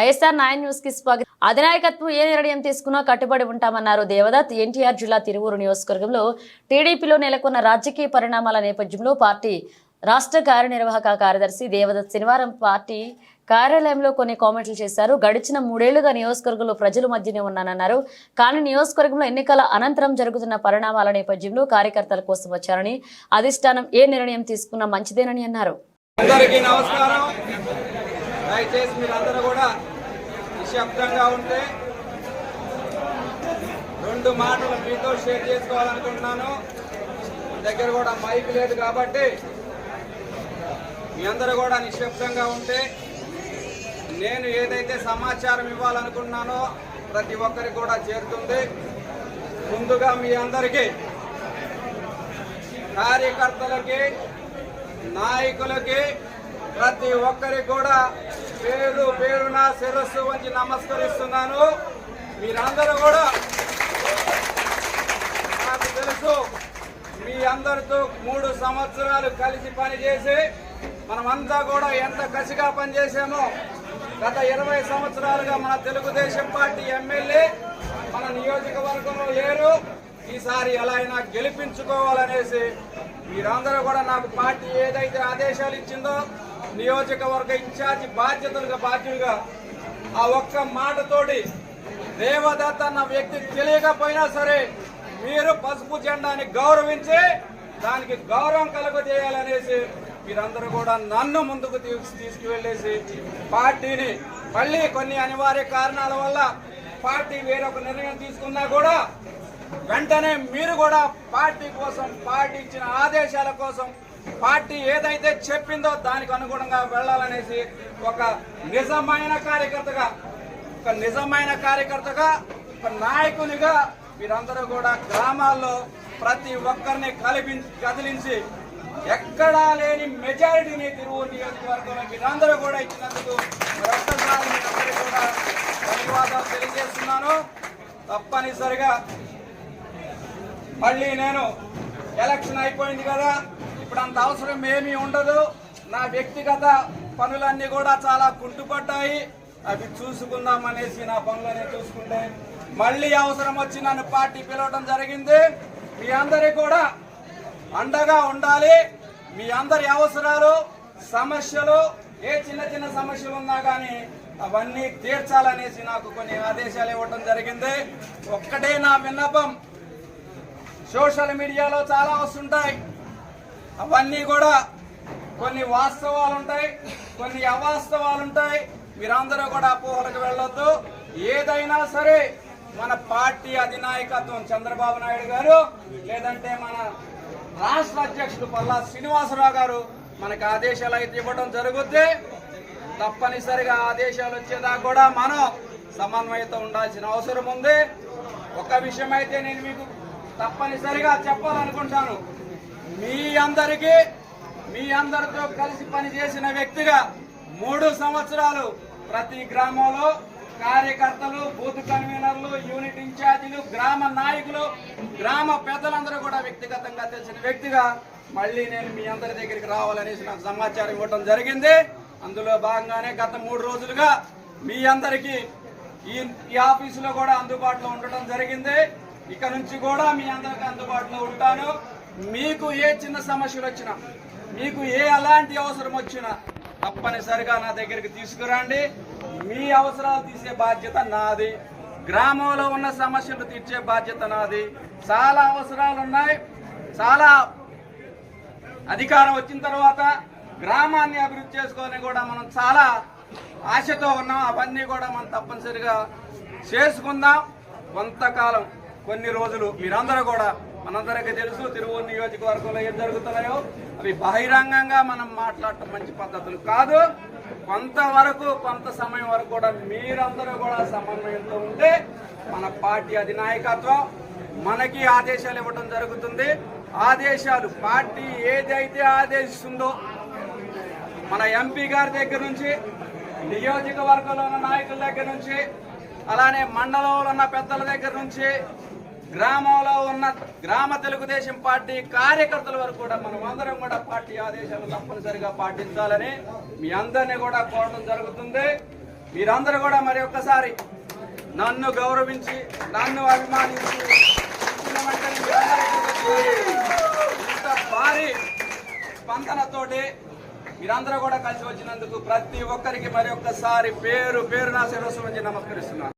ISR 9 news కి స్వాగతం. అధినాయకత్వం ఏ నిర్ణయం తీసుకున్నా కట్టుబడి ఉంటామన్నారు దేవదత్. ఎన్టీఆర్ జిల్లా తిరువూరు నియోజకవర్గంలో టీడీపీలో నెలకొన్న రాజకీయ పరిణామాల నేపథ్యంలో పార్టీ రాష్ట్ర కార్యనిర్వాహక కార్యదర్శి దేవదత్ శనివారం పార్టీ కార్యాలయంలో కొన్ని కామెంట్లు చేశారు. గడిచిన 3 ఏళ్లుగా నియోజకవర్గంలో ప్రజల మధ్యనే ఉన్నానన్నారు. కానీ నియోజకవర్గంలో ఎన్నికల అనంతరం జరుగుతున్న పరిణామాల నేపథ్యంలో కార్యకర్తల కోసం వచ్చారని, అధిష్టానం ఏ నిర్ణయం తీసుకున్నా మంచిదేనని అన్నారు. అందరికీ నమస్కారం. దయచేసి మీరందరూ కూడా నిశ్శబ్దంగా ఉంటే 2 మాటలు మీతో షేర్ చేసుకోవాలనుకుంటున్నాను. దగ్గర కూడా మైక్ లేదు కాబట్టి మీ అందరూ కూడా నిశ్శబ్దంగా ఉంటే నేను ఏదైతే సమాచారం ఇవ్వాలనుకున్నానో ప్రతి ఒక్కరికి కూడా చేరుతుంది. ముందుగా మీ అందరికీ, కార్యకర్తలకి, నాయకులకి, ప్రతి ఒక్కరికి కూడా పేరు పేరున శిరస్సు వంచి నమస్కరిస్తున్నాను. మీరందరూ కూడా, నాకు తెలుసు మీ అందరితో 3 సంవత్సరాలు కలిసి పనిచేసి మనమంతా కూడా ఎంత కసిగా పనిచేసామో. గత 20 సంవత్సరాలుగా మన తెలుగుదేశం పార్టీ ఎమ్మెల్యే మన నియోజకవర్గంలో లేరు. ఈసారి ఎలా అయినా గెలిపించుకోవాలనేసి మీరందరూ కూడా నాకు పార్టీ ఏదైతే ఆదేశాలు ఇచ్చిందో నియోజకవర్గ ఇన్ఛార్జి బాధ్యులుగా ఆ ఒక్క మాటతోటి దేవదత్ అన్న వ్యక్తి తెలియకపోయినా సరే మీరు పసుపు జెండాని గౌరవించి దానికి గౌరవం కలుగజేయాలనేసి మీరందరూ కూడా నన్ను ముందుకు తీసుకువెళ్ళేసి పార్టీని మళ్ళీ కొన్ని అనివార్య కారణాల వల్ల పార్టీ వేరొక నిర్ణయం తీసుకున్నా కూడా వెంటనే మీరు కూడా పార్టీ కోసం, పార్టీ ఇచ్చిన ఆదేశాల కోసం, పార్టీ ఏదైతే చెప్పిందో దానికి అనుగుణంగా వెళ్లాలనేసి ఒక నిజమైన కార్యకర్తగా ఒక నాయకునిగా మీరందరూ కూడా గ్రామాల్లో ప్రతి ఒక్కరిని కదిలించి ఎక్కడా లేని మెజారిటీని తిరువూరు నియోజకవర్గంలో మీరందరూ కూడా ఇచ్చినందుకు మరొక్కసారి మీరందరూ కూడా ధన్యవాదాలు తెలియజేస్తున్నాను. తప్పనిసరిగా మళ్ళీ నేను ఎలక్షన్ అయిపోయింది కదా, ఇప్పుడు అంత అవసరం ఏమీ ఉండదు. నా వ్యక్తిగత పనులన్నీ కూడా చాలా కుంటుపడ్డాయి. అవి చూసుకుందామనేసి నా పనులనే చూసుకుంటే మళ్ళీ అవసరం వచ్చి నన్ను పార్టీ పిలవడం జరిగింది. మీ అందరికీ కూడా అండగా ఉండాలి. మీ అందరి అవసరాలు, సమస్యలు, ఏ చిన్న సమస్యలు ఉన్నా కానీ అవన్నీ తీర్చాలనేసి నాకు కొన్ని ఆదేశాలు ఇవ్వడం జరిగింది. ఒక్కటే నా విన్నపం, సోషల్ మీడియాలో చాలా వస్తుంటాయి. అవన్నీ కూడా కొన్ని వాస్తవాలు ఉంటాయి, కొన్ని అవాస్తవాలు ఉంటాయి. మీరందరూ కూడా అపోహలకు వెళ్ళొద్దు. ఏదైనా సరే మన పార్టీ అధినాయకత్వం చంద్రబాబు నాయుడు గారు, లేదంటే మన రాష్ట్ర అధ్యక్షుడు పల్లా శ్రీనివాసరావు గారు మనకు ఆదేశాలు అయితే ఇవ్వడం జరుగుద్ది. తప్పనిసరిగా ఆదేశాలు వచ్చేదాకా కూడా మనం సమన్వయంతో ఉండాల్సిన అవసరం ఉంది. ఒక విషయం అయితే నేను మీకు తప్పనిసరిగా చెప్పాలనుకుంటాను. మీ అందరితో కలిసి పనిచేసిన వ్యక్తిగా 3 సంవత్సరాలు ప్రతి గ్రామంలో కార్యకర్తలు, బూత్ కన్వీనర్లు, యూనిట్ ఇన్ఛార్జీలు, గ్రామ నాయకులు, గ్రామ పెద్దలందరూ కూడా వ్యక్తిగతంగా తెలిసిన వ్యక్తిగా మళ్ళీ నేను మీ అందరి దగ్గరికి రావాలనేసి నాకు సమాచారం ఇవ్వడం జరిగింది. అందులో భాగంగానే గత 3 రోజులుగా మీ అందరికీ ఈ ఆఫీసులో కూడా అందుబాటులో ఉండటం జరిగింది. ఇక నుంచి కూడా మీ అందరికీ అందుబాటులో ఉంటాను. మీకు ఏ చిన్న సమస్యలు వచ్చినా, మీకు ఎలాంటి అవసరం వచ్చినా తప్పనిసరిగా నా దగ్గరికి తీసుకురండి. మీ అవసరాలు తీసే బాధ్యత నాది. గ్రామంలో ఉన్న సమస్యలు తీర్చే బాధ్యత నాది. చాలా అవసరాలు ఉన్నాయి. చాలా అధికారం వచ్చిన తర్వాత గ్రామాన్ని అభివృద్ధి చేసుకోవాలని కూడా మనం చాలా ఆశతో ఉన్నాం. అవన్నీ కూడా మనం తప్పనిసరిగా చేసుకుందాం. కొంతకాలం, కొన్ని రోజులు మీరందరూ కూడా, మనందరికీ తెలుసు తిరువూరు నియోజకవర్గంలో ఏం జరుగుతున్నాయో అవి బహిరంగంగా మనం మాట్లాడటం మంచి పద్ధతులు కాదు. కొంత సమయం వరకు కూడా మీరందరూ కూడా సమన్వయంతో ఉంటే మన పార్టీ అధినాయకత్వం మనకి ఆదేశాలు ఇవ్వడం జరుగుతుంది. ఆదేశాలు పార్టీ ఏదైతే ఆదేశిస్తుందో మన ఎంపీ గారి దగ్గర నుంచి, నియోజకవర్గంలో ఉన్న నాయకుల దగ్గర నుంచి, అలానే మండలంలో ఉన్న పెద్దల దగ్గర నుంచి, గ్రామంలో ఉన్న గ్రామ తెలుగుదేశం పార్టీ కార్యకర్తల వరకు కూడా మనం అందరం కూడా పార్టీ ఆదేశాలు తప్పనిసరిగా పాటించాలని మీ అందరినీ కూడా కోరడం జరుగుతుంది. మీరందరూ కూడా మరి ఒక్కసారి నన్ను గౌరవించి నన్ను అభిమానించి ఇచ్చిన వెంటనే ఇంత భారీ స్పందనతోటి మీరందరూ కూడా కలిసి వచ్చినందుకు ప్రతి ఒక్కరికి మరి ఒక్కసారి పేరు పేరు నా శిరస్సు నుంచి నమస్కరిస్తున్నాను.